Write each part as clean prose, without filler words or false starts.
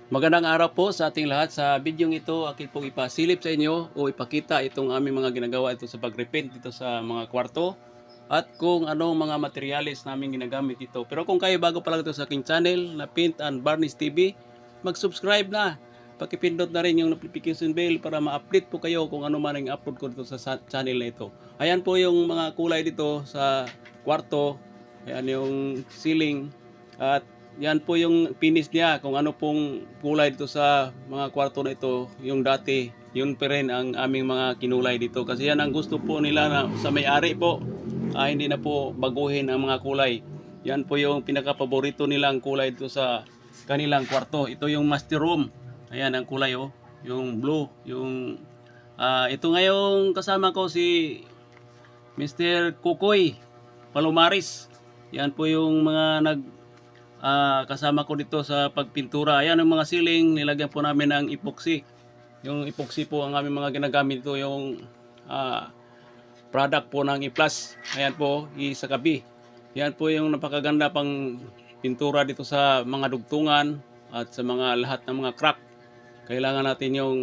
Magandang araw po sa ating lahat. Sa bidyong ito, akin pong ipasilip sa inyo o ipakita itong aming mga ginagawa ito sa pag-repaint dito sa mga kwarto at kung anong mga materials namin ginagamit dito. Pero kung kayo bago pa lang ito sa aking channel na Paint and Varnish TV, mag-subscribe na. Pakipindot na rin yung notification bell para ma-update po kayo kung ano man ang upload ko dito sa channel na ito. Ayan po yung mga kulay dito sa kwarto. Ayan yung ceiling at yan po yung finish niya, kung ano pong kulay dito sa mga kwarto na ito, yung dati, yun pa rin ang aming mga kinulay dito. Kasi yan ang gusto po nila na sa may-ari po, hindi na po baguhin ang mga kulay. Yan po yung pinaka-paborito nilang kulay dito sa kanilang kwarto. Ito yung master room. Ayan ang kulay oh, yung blue, yung ito ngayong kasama ko si Mr. Kukoy Palomares. Yan po yung mga kasama ko dito sa pagpintura. Ayan ang mga ceiling, nilagyan po namin ng epoxy. Yung epoxy po ang aming mga ginagamit ito, yung product po ng E-Plus. Ayan po, isakabi. Yan po yung napakaganda pang pintura dito sa mga dugtungan at sa mga lahat ng mga crack. Kailangan natin yung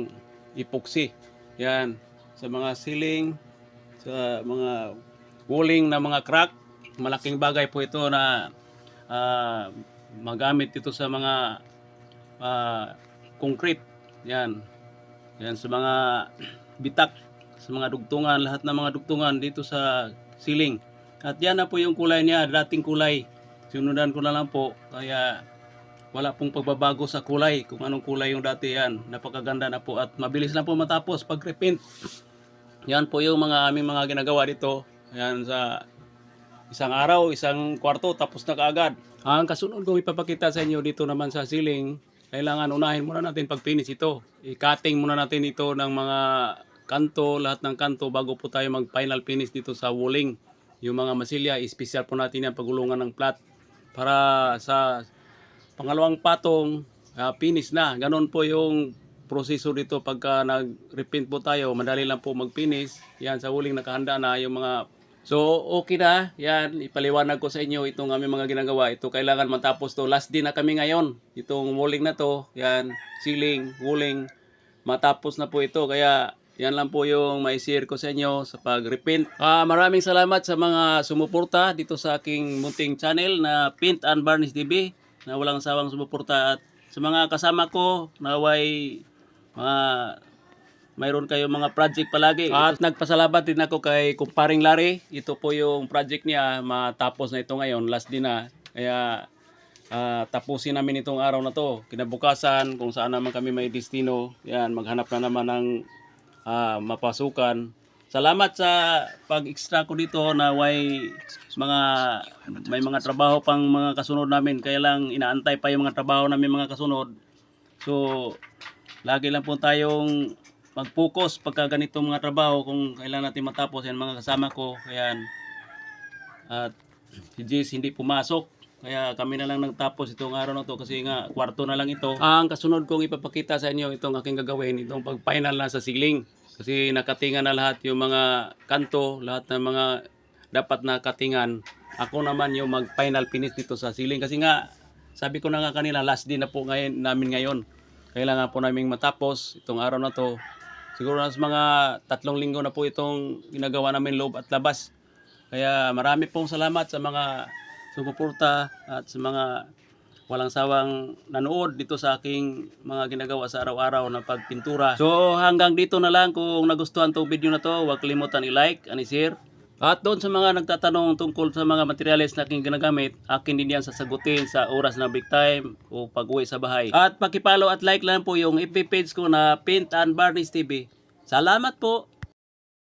epoxy. Yan, sa mga ceiling, sa mga walling na mga crack. Malaking bagay po ito na magamit ito sa mga concrete. Yan sa mga bitak, sa mga dugtungan, lahat ng mga dugtungan dito sa ceiling. At yan na po yung kulay niya, dating kulay. Sinudan ko na lang po, kaya wala pong pagbabago sa kulay, kung anong kulay yung dati. Yan, napakaganda na po at mabilis na po matapos pag repaint. Yan po yung mga aming mga ginagawa dito. Yan, sa isang araw, isang kwarto, tapos na kaagad. Ang kasunod kong ipapakita sa inyo dito naman sa ceiling, kailangan unahin muna natin pag-finish ito. I-cutting muna natin ito ng mga kanto, lahat ng kanto bago po tayo mag-final finish dito sa walling. Yung mga masilya, special po natin yan pagulungan ng plat. Para sa pangalawang patong, finish na. Ganon po yung proseso dito pagka nag-repaint po tayo. Madali lang po mag-finish. Yan, sa walling nakahanda na yung mga. So, okay na. Yan, ipaliwanag ko sa inyo itong aming mga ginagawa. Ito kailangan matapos to. Last day na kami ngayon. Itong walling na to. Yan, ceiling, walling. Matapos na po ito. Kaya, yan lang po yung mai-share ko sa inyo sa pag-repaint. Maraming salamat sa mga sumuporta dito sa aking munting channel na Paint and Varnish TV. Na walang sawang sumuporta. At sa mga kasama ko, naway mayroon kayong mga project palagi. At nagpasalamat din ako kay Kumparing Larry. Ito po yung project niya. Matapos na ito ngayon. Last din na. Kaya tapusin namin itong araw na to. Kinabukasan, kung saan naman kami may destino. Yan, maghanap na naman ng mapasukan. Salamat sa pag-extra ko dito na may mga trabaho pang mga kasunod namin. Kaya lang inaantay pa yung mga trabaho namin mga kasunod. So, lagi lang po tayong mag-focus pagka ganito mga trabaho kung kailan natin matapos. Yan mga kasama ko. Ayan. At si Jess hindi pumasok. Kaya kami na lang nagtapos itong araw na to kasi nga kwarto na lang ito. Ang kasunod kong ipapakita sa inyo itong aking gagawin, itong pag-final na sa ceiling. Kasi nakatingan na lahat yung mga kanto, lahat ng mga dapat na katingan. Ako naman yung mag-final finish dito sa ceiling. Kasi nga, sabi ko na nga kanila, last day na po namin ngayon. Kailangan po namin matapos itong araw na to. Siguro na sa mga 3 linggo na po itong ginagawa namin loob at labas. Kaya marami pong salamat sa mga sumuporta at sa mga walang sawang nanood dito sa aking mga ginagawa sa araw-araw na pagpintura. So hanggang dito na lang. Kung nagustuhan itong video na to, huwag kalimutan i-like and i-share. At doon sa mga nagtatanong tungkol sa mga materials na aking ginagamit, akin din yan sasagutin sa oras na break time o pag-uwi sa bahay. At pakipollow at like lang po yung FB page ko na Paint and Varnish TV. Salamat po!